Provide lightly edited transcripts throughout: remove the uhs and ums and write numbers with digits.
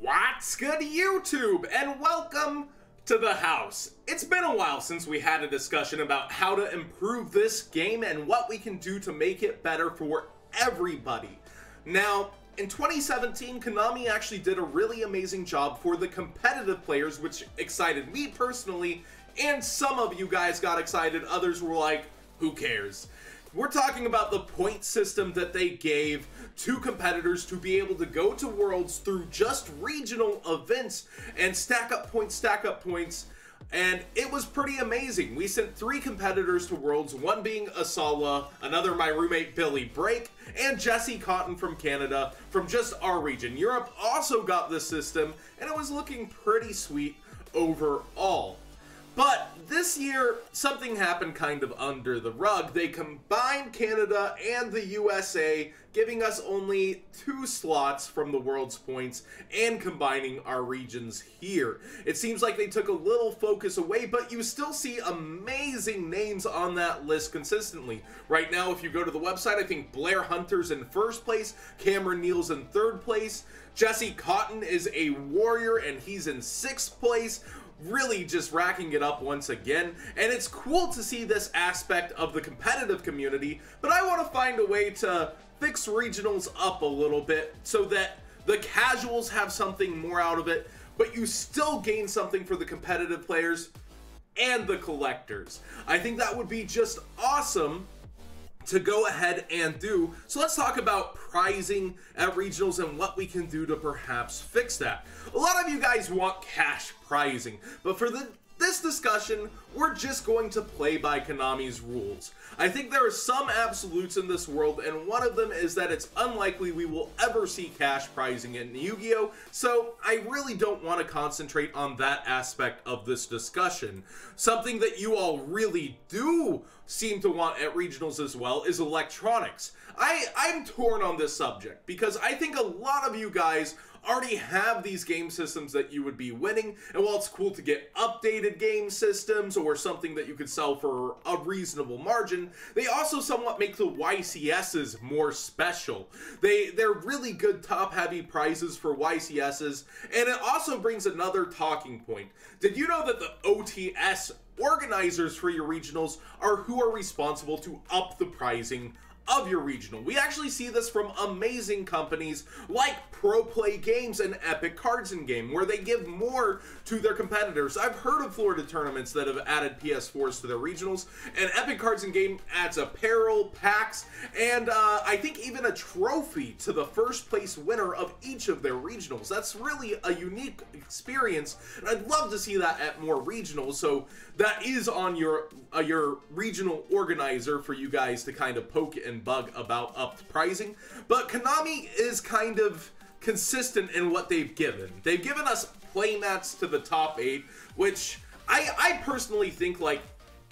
What's good, YouTube, and welcome to the house. It's been a while since we had a discussion about how to improve this game and what we can do to make it better for everybody. Now, in 2017, Konami actually did a really amazing job for the competitive players, which excited me personally, and some of you guys got excited, others were like, who cares? We're talking about the point system that they gave to competitors to be able to go to Worlds through just regional events and stack up points, and it was pretty amazing. We sent 3 competitors to Worlds, one being Asala, another my roommate Billy Break, and Jesse Cotton from Canada, from just our region. Europe also got this system, and it was looking pretty sweet overall. But this year, something happened kind of under the rug. They combined Canada and the USA, giving us only 2 slots from the World's points and combining our regions here. It seems like they took a little focus away, but you still see amazing names on that list consistently. Right now, if you go to the website, I think Blair Hunter's in 1st place, Cameron Neal's in 3rd place, Jesse Cotton is a warrior and he's in 6th place. Really just racking it up once again, and it's cool to see this aspect of the competitive community, but I want to find a way to fix regionals up a little bit so that the casuals have something more out of it, but you still gain something for the competitive players and the collectors. I think that would be just awesome to go ahead and do. So let's talk about pricing at regionals and what we can do to perhaps fix that. A lot of you guys want cash pricing, but for this discussion, we're just going to play by Konami's rules. I think there are some absolutes in this world, and one of them is that it's unlikely we will ever see cash pricing in Yu-Gi-Oh! So I really don't want to concentrate on that aspect of this discussion. Something that you all really do seem to want at regionals as well is electronics. I'm torn on this subject because I think a lot of you guys already have these game systems that you would be winning, and while it's cool to get updated game systems or something that you could sell for a reasonable margin, they also somewhat make the YCSs more special. They're really good top-heavy prizes for YCSs, and it also brings another talking point. Did you know that the OTS organizers for your regionals are who are responsible to up the pricing of your regional? We actually see this from amazing companies like Pro Play Games and Epic Cards in Game, where they give more to their competitors. I've heard of Florida tournaments that have added PS4s to their regionals, and Epic Cards in Game adds apparel, packs, and I think even a trophy to the 1st place winner of each of their regionals. That's really a unique experience, and I'd love to see that at more regionals. So that is on your regional organizer for you guys to kind of poke and bug about upped pricing. But Konami is kind of consistent in what they've given. They've given us playmats to the top 8, which I personally think, like,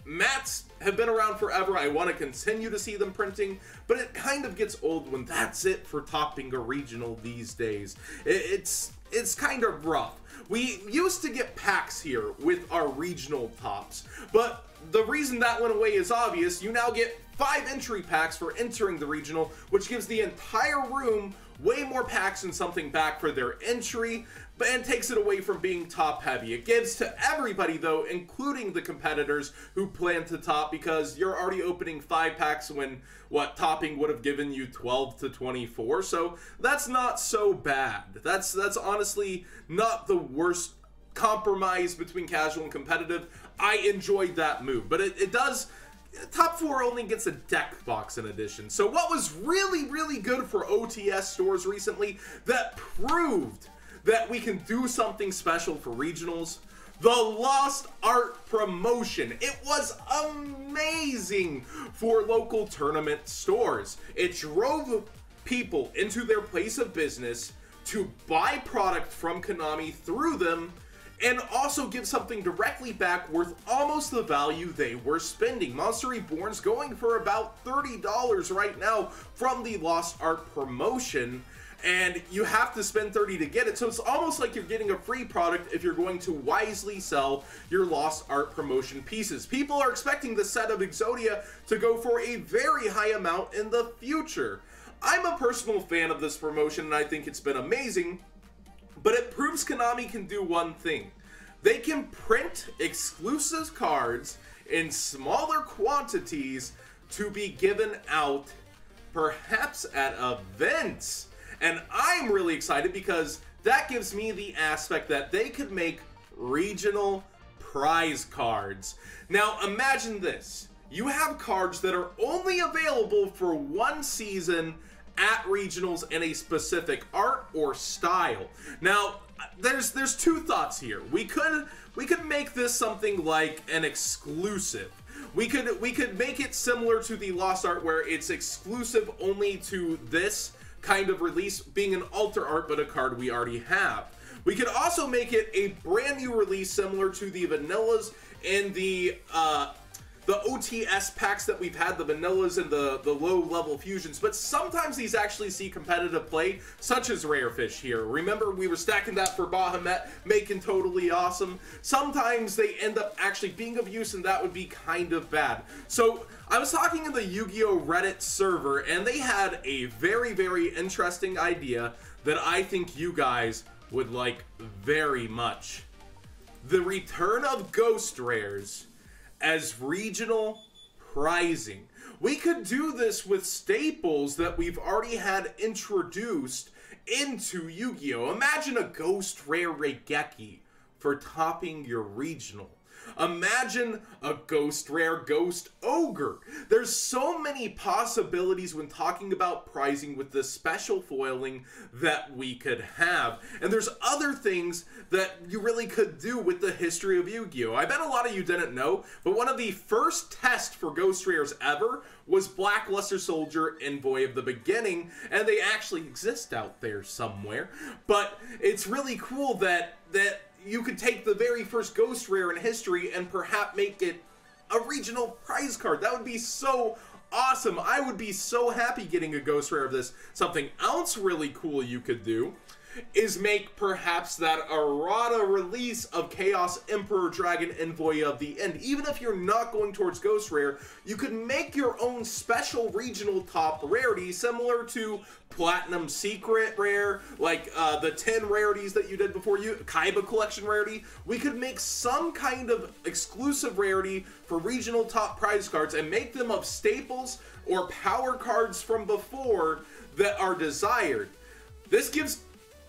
mats have been around forever. I want to continue to see them printing, but it kind of gets old when that's it for topping a regional these days. It's kind of rough. We used to get packs here with our regional tops, but the reason that went away is obvious. You now get 5 entry packs for entering the regional, which gives the entire room way more packs and something back for their entry, and takes it away from being top heavy. It gives to everybody though, including the competitors who plan to top, because you're already opening 5 packs when what topping would have given you 12 to 24. So that's not so bad. That's honestly not the worst compromise between casual and competitive. I enjoyed that move, but it does. Top 4 only gets a deck box in addition. So what was really good for OTS stores recently that proved that we can do something special for regionals? The Lost Art promotion. It was amazing for local tournament stores. It drove people into their place of business to buy product from Konami through them, and also give something directly back worth almost the value they were spending. Monster Reborn's going for about $30 right now from the Lost Art promotion, and you have to spend $30 to get it, so it's almost like you're getting a free product if you're going to wisely sell your Lost Art promotion pieces. People are expecting the set of Exodia to go for a very high amount in the future. I'm a personal fan of this promotion, and I think it's been amazing, but it proves Konami can do one thing. They can print exclusive cards in smaller quantities to be given out perhaps at events. And I'm really excited because that gives me the aspect that they could make regional prize cards. Now imagine this. You have cards that are only available for one season at regionals in a specific art or style. Now, there's two thoughts here. We could make this something like an exclusive. We could make it similar to the Lost Art where it's exclusive only to this kind of release, being an alter art but a card we already have. We could also make it a brand new release similar to the vanillas and the OTS packs that we've had, the vanillas and the low-level fusions, but sometimes these actually see competitive play, such as Rarefish here. Remember, we were stacking that for Bahamut, making totally awesome. Sometimes they end up actually being of use, and that would be kind of bad. So, I was talking in the Yu-Gi-Oh! Reddit server, and they had a very, very interesting idea that I think you guys would like very much. The return of Ghost Rares as regional prizing. We could do this with staples that we've already had introduced into Yu-Gi-Oh! Imagine a Ghost Rare Regeki for topping your regional. Imagine a Ghost Rare Ghost Ogre. There's so many possibilities when talking about prizing with this special foiling that we could have. And there's other things that you really could do with the history of Yu-Gi-Oh! I bet a lot of you didn't know, but one of the first tests for Ghost Rares ever was Black Luster Soldier Envoy of the Beginning, and they actually exist out there somewhere. But it's really cool that you could take the very first Ghost Rare in history and perhaps make it a regional prize card. That would be so awesome. I would be so happy getting a Ghost Rare of this. Something else really cool you could do is make perhaps that errata release of Chaos Emperor Dragon Envoy of the End. Even if you're not going towards Ghost Rare, you could make your own special regional top rarity similar to Platinum Secret Rare, like the 10 rarities that you did before you, Kaiba Collection rarity. We could make some kind of exclusive rarity for regional top prize cards and make them of staples or power cards from before that are desired. This gives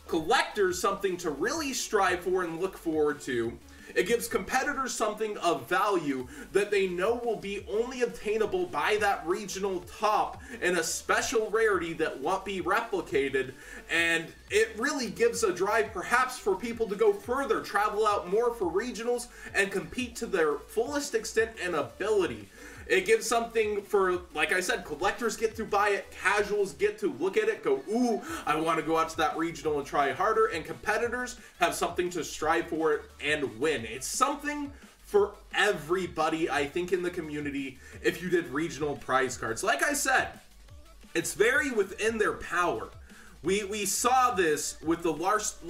collectors something to really strive for and look forward to. It gives competitors something of value that they know will be only obtainable by that regional top in a special rarity that won't be replicated. And it really gives a drive perhaps for people to go further, travel out more for regionals, and compete to their fullest extent and ability. It gives something for, like I said, collectors get to buy it, casuals get to look at it, go, ooh, I want to go out to that regional and try harder, and competitors have something to strive for it and win. It's something for everybody, I think, in the community if you did regional prize cards. Like I said, it's very within their power. We saw this with the Lost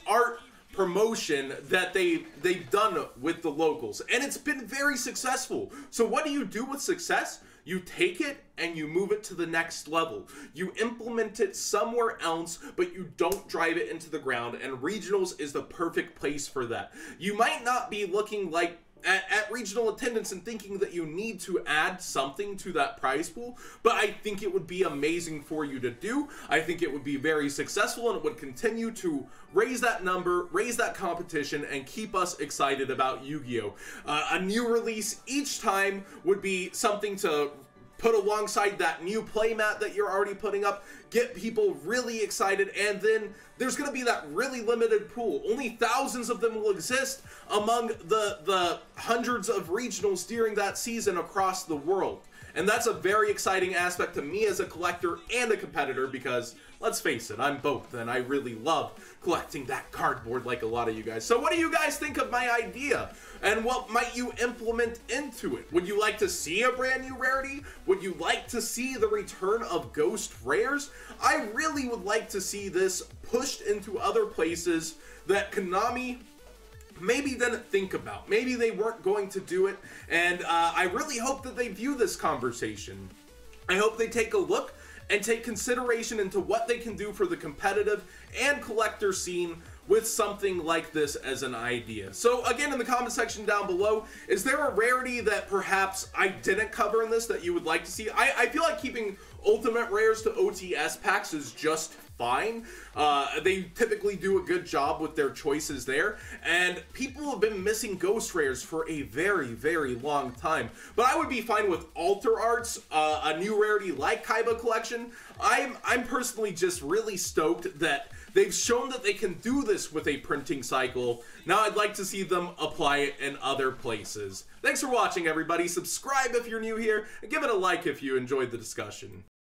Art promotion that they've done with the locals, and it's been very successful. So what do you do with success? You take it and you move it to the next level. You implement it somewhere else, but you don't drive it into the ground, and regionals is the perfect place for that. You might not be looking like at regional attendance and thinking that you need to add something to that prize pool, but I think it would be amazing for you to do. I think it would be very successful, and it would continue to raise that number, raise that competition, and keep us excited about Yu-Gi-Oh! A new release each time would be something to put alongside that new playmat that you're already putting up, get people really excited, and then there's going to be that really limited pool. Only thousands of them will exist among the hundreds of regionals during that season across the world. And that's a very exciting aspect to me as a collector and a competitor because, let's face it, I'm both, and I really love collecting that cardboard like a lot of you guys. So what do you guys think of my idea? And what might you implement into it? Would you like to see a brand new rarity? Would you like to see the return of Ghost Rares? I really would like to see this pushed into other places that Konami maybe didn't think about. Maybe they weren't going to do it, and I really hope that they view this conversation. I hope they take a look and take consideration into what they can do for the competitive and collector scene with something like this as an idea. So again, in the comment section down below, is there a rarity that perhaps I didn't cover in this that you would like to see? I feel like keeping ultimate rares to OTS packs is just fine. They typically do a good job with their choices there, and people have been missing ghost rares for a very, very long time. But I would be fine with alter arts, a new rarity like Kaiba Collection. I'm personally just really stoked that they've shown that they can do this with a printing cycle. Now I'd like to see them apply it in other places. Thanks for watching, everybody. Subscribe if you're new here, and give it a like if you enjoyed the discussion.